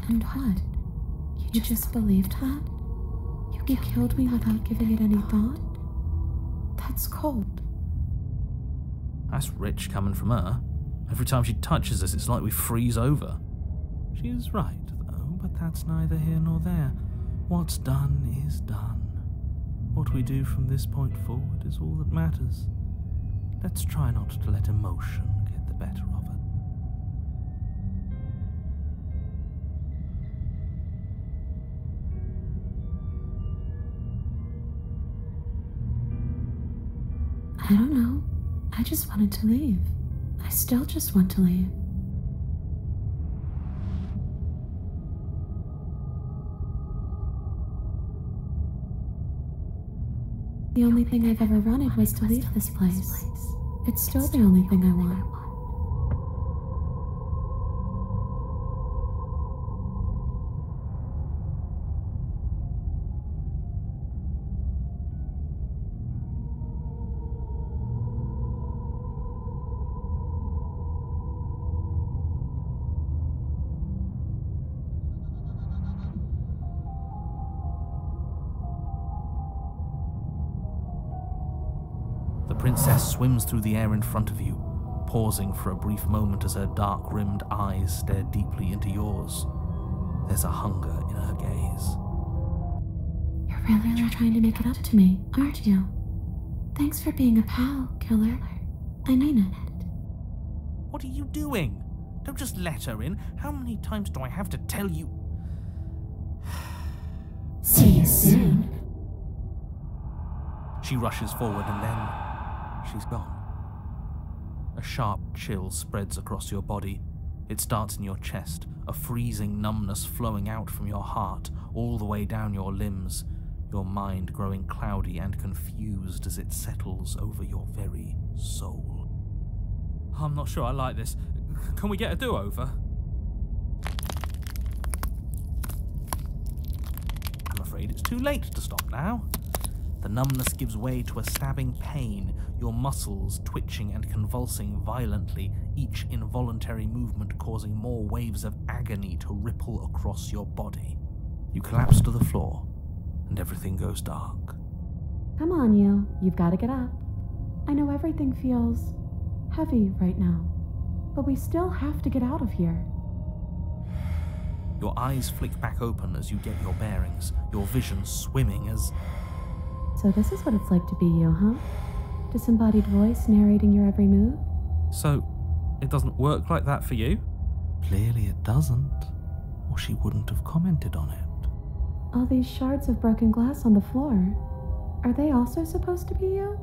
And what? You just believed that? You killed me without giving it any thought? That's cold. That's rich coming from her. Every time she touches us, it's like we freeze over. She is right, though, but that's neither here nor there. What's done is done. What we do from this point forward is all that matters. Let's try not to let emotion get the better of it. I don't know. I just wanted to leave. I still just want to leave. The only thing I've ever wanted was to leave this place. It's still the only thing I want. The princess swims through the air in front of you, pausing for a brief moment as her dark-rimmed eyes stare deeply into yours. There's a hunger in her gaze. You're really trying to make it up to me, aren't you? Thanks for being a pal, killer. I mean it. What are you doing? Don't just let her in. How many times do I have to tell you? See you soon. She rushes forward and then she's gone. A sharp chill spreads across your body. It starts in your chest, a freezing numbness flowing out from your heart all the way down your limbs, your mind growing cloudy and confused as it settles over your very soul. I'm not sure I like this. Can we get a do-over? I'm afraid it's too late to stop now. The numbness gives way to a stabbing pain, your muscles twitching and convulsing violently, each involuntary movement causing more waves of agony to ripple across your body. You collapse to the floor, and everything goes dark. Come on, you. You've got to get up. I know everything feels heavy right now, but we still have to get out of here. Your eyes flick back open as you get your bearings, your vision swimming as... So this is what it's like to be you, huh? Disembodied voice narrating your every move? So, it doesn't work like that for you? Clearly it doesn't, or she wouldn't have commented on it. All these shards of broken glass on the floor, are they also supposed to be you?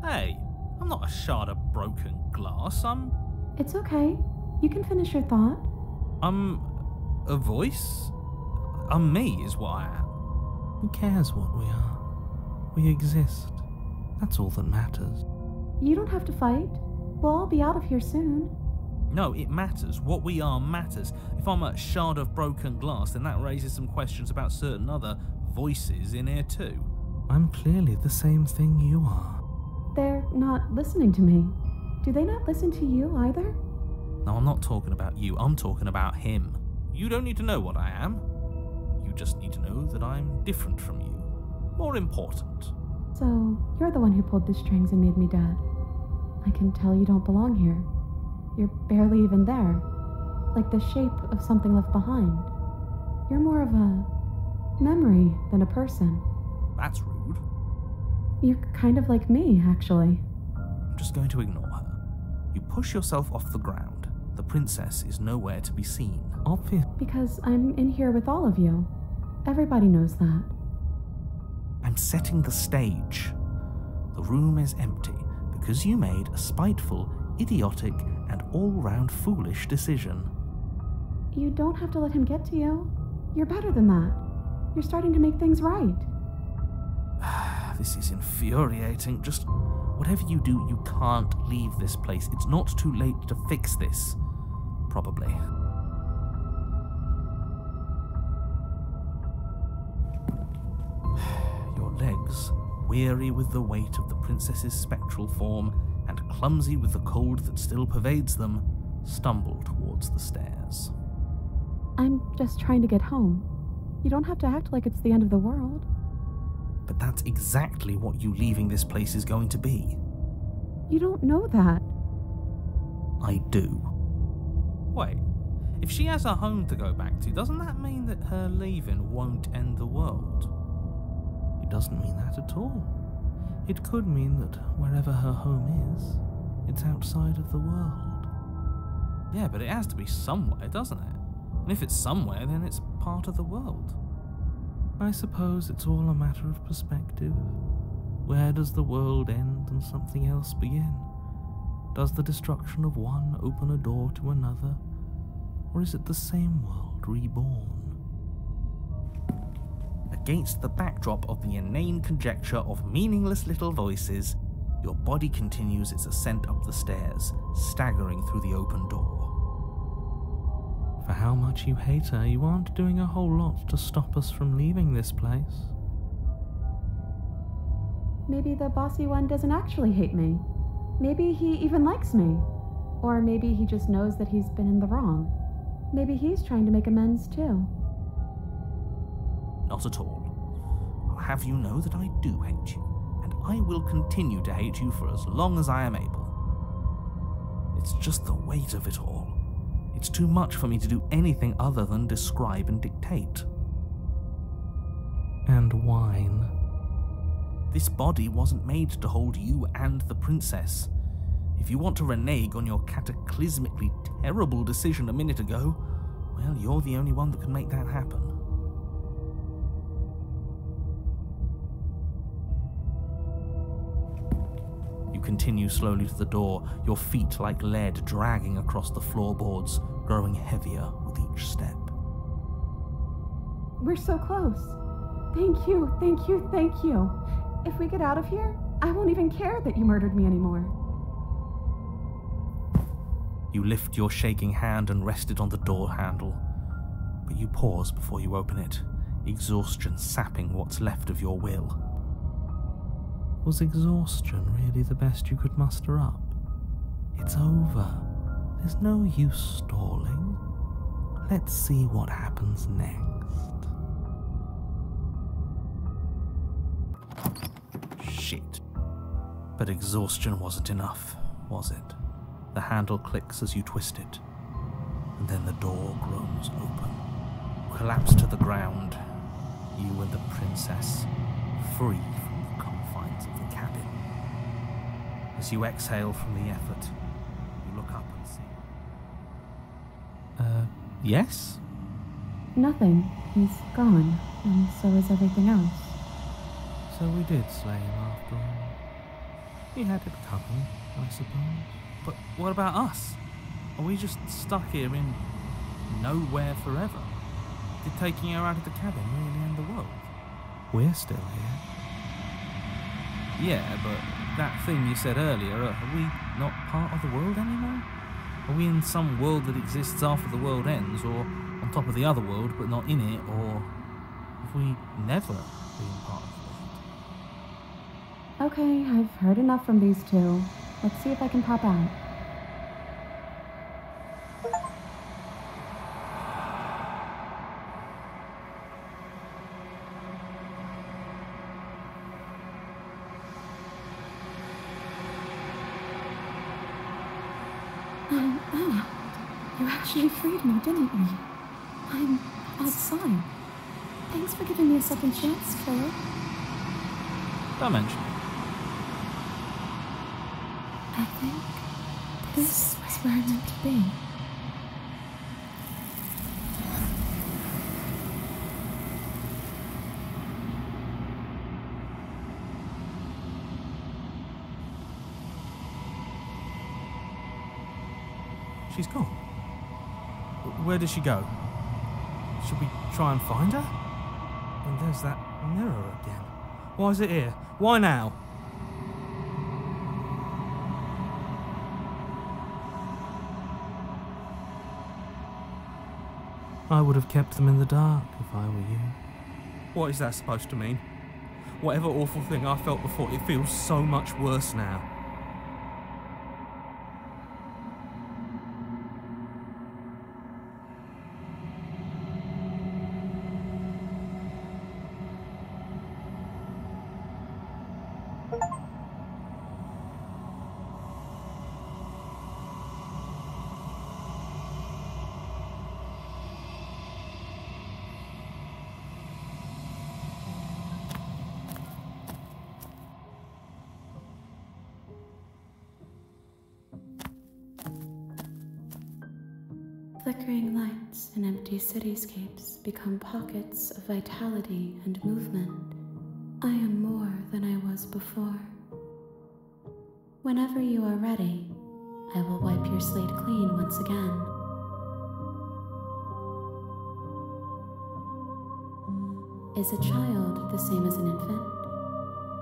Hey, I'm not a shard of broken glass, It's okay. You can finish your thought. I'm a voice? I'm me is what I am. Who cares what we are? We exist. That's all that matters. You don't have to fight. We'll all be out of here soon. No, it matters. What we are matters. If I'm a shard of broken glass, then that raises some questions about certain other voices in here too. I'm clearly the same thing you are. They're not listening to me. Do they not listen to you either? No, I'm not talking about you. I'm talking about him. You don't need to know what I am. You just need to know that I'm different from you. More important. So, you're the one who pulled the strings and made me dead. I can tell you don't belong here. You're barely even there. Like the shape of something left behind. You're more of a memory than a person. That's rude. You're kind of like me, actually. I'm just going to ignore her. You push yourself off the ground. The princess is nowhere to be seen. Obvious. Because I'm in here with all of you. Everybody knows that. I'm setting the stage. The room is empty because you made a spiteful, idiotic, and all-round foolish decision. You don't have to let him get to you. You're better than that. You're starting to make things right. This is infuriating. Just whatever you do, you can't leave this place. It's not too late to fix this. Probably. Your legs, weary with the weight of the princess's spectral form and clumsy with the cold that still pervades them, stumble towards the stairs. I'm just trying to get home. You don't have to act like it's the end of the world. But that's exactly what you leaving this place is going to be. You don't know that. I do. Wait, if she has a home to go back to, doesn't that mean that her leaving won't end the world? It doesn't mean that at all. It could mean that wherever her home is, it's outside of the world. Yeah, but it has to be somewhere, doesn't it? And if it's somewhere, then it's part of the world. I suppose it's all a matter of perspective. Where does the world end and something else begin? Does the destruction of one open a door to another? Or is it the same world reborn? Against the backdrop of the inane conjecture of meaningless little voices, your body continues its ascent up the stairs, staggering through the open door. For how much you hate her, you aren't doing a whole lot to stop us from leaving this place. Maybe the bossy one doesn't actually hate me. Maybe he even likes me. Or maybe he just knows that he's been in the wrong. Maybe he's trying to make amends too. Not at all. I'll have you know that I do hate you, and I will continue to hate you for as long as I am able. It's just the weight of it all. It's too much for me to do anything other than describe and dictate. And whine. This body wasn't made to hold you and the princess. If you want to renege on your cataclysmically terrible decision a minute ago, well, you're the only one that can make that happen. You continue slowly to the door, your feet like lead dragging across the floorboards, growing heavier with each step. We're so close. Thank you, thank you, thank you. If we get out of here, I won't even care that you murdered me anymore. You lift your shaking hand and rest it on the door handle, but you pause before you open it, exhaustion sapping what's left of your will. Was exhaustion really the best you could muster up? It's over. There's no use stalling. Let's see what happens next. Shit. But exhaustion wasn't enough, was it? The handle clicks as you twist it, and then the door groans open. You collapse to the ground, you and the princess, free from the confines of the cabin. As you exhale from the effort, you look up and see... yes? Nothing. He's gone, and so is everything else. So we did slay him after all. He had it coming, I suppose. But what about us? Are we just stuck here in nowhere forever? Did taking her out of the cabin really end the world? We're still here. Yeah, but that thing you said earlier, are we not part of the world anymore? Are we in some world that exists after the world ends, or on top of the other world but not in it, or have we never been part of it? Okay, I've heard enough from these two. Let's see if I can pop out. I'm out. You actually freed me, didn't you? I'm outside. Thanks for giving me a second chance, Philip. Don't mention it. I think this is where I'm meant to be. She's gone. Where did she go? Should we try and find her? And there's that mirror again. Why is it here? Why now? I would have kept them in the dark if I were you. What is that supposed to mean? Whatever awful thing I felt before, it feels so much worse now. Flickering lights and empty cityscapes become pockets of vitality and movement. I am more than I was before. Whenever you are ready, I will wipe your slate clean once again. Is a child the same as an infant?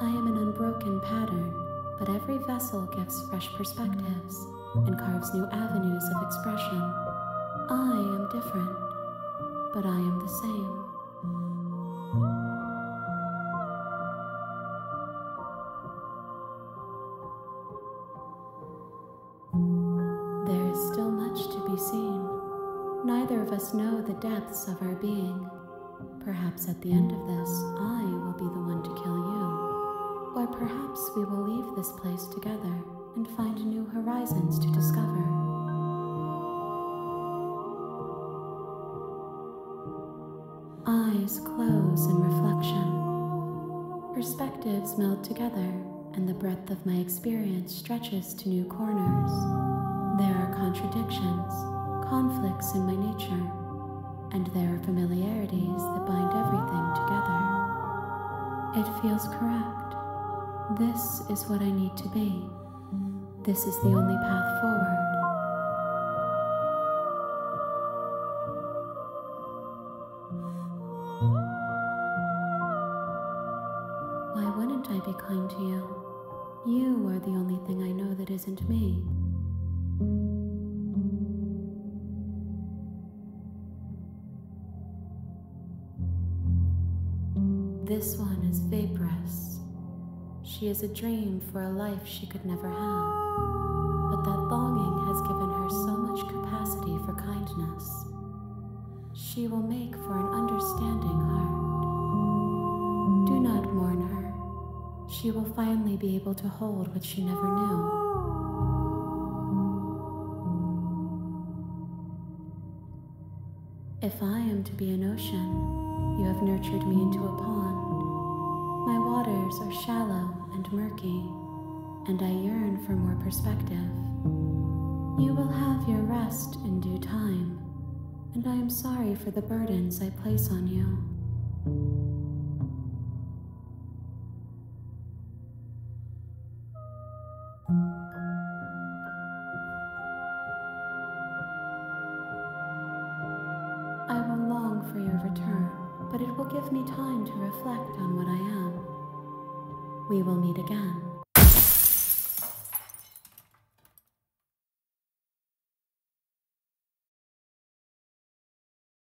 I am an unbroken pattern, but every vessel gives fresh perspectives and carves new avenues of expression. I am different, but I am the same. There is still much to be seen. Neither of us know the depths of our being. Perhaps at the end of this, I will be the one to kill you. Or perhaps we will leave this place together and find new horizons to discover. Eyes close in reflection. Perspectives meld together, and the breadth of my experience stretches to new corners. There are contradictions, conflicts in my nature, and there are familiarities that bind everything together. It feels correct. This is what I need to be. This is the only path forward. Why wouldn't I be kind to you? You are the only thing I know that isn't me. This one is vaporous. She is a dream for a life she could never have, but that longing has given her so much capacity for kindness. She will make for an understanding heart. Do not mourn her. She will finally be able to hold what she never knew. If I am to be an ocean, you have nurtured me into a pond. My waters are shallow and murky, and I yearn for more perspective. You will have your rest in due time, and I am sorry for the burdens I place on you. I will long for your return, but it will give me time to reflect on what I am. We will meet again.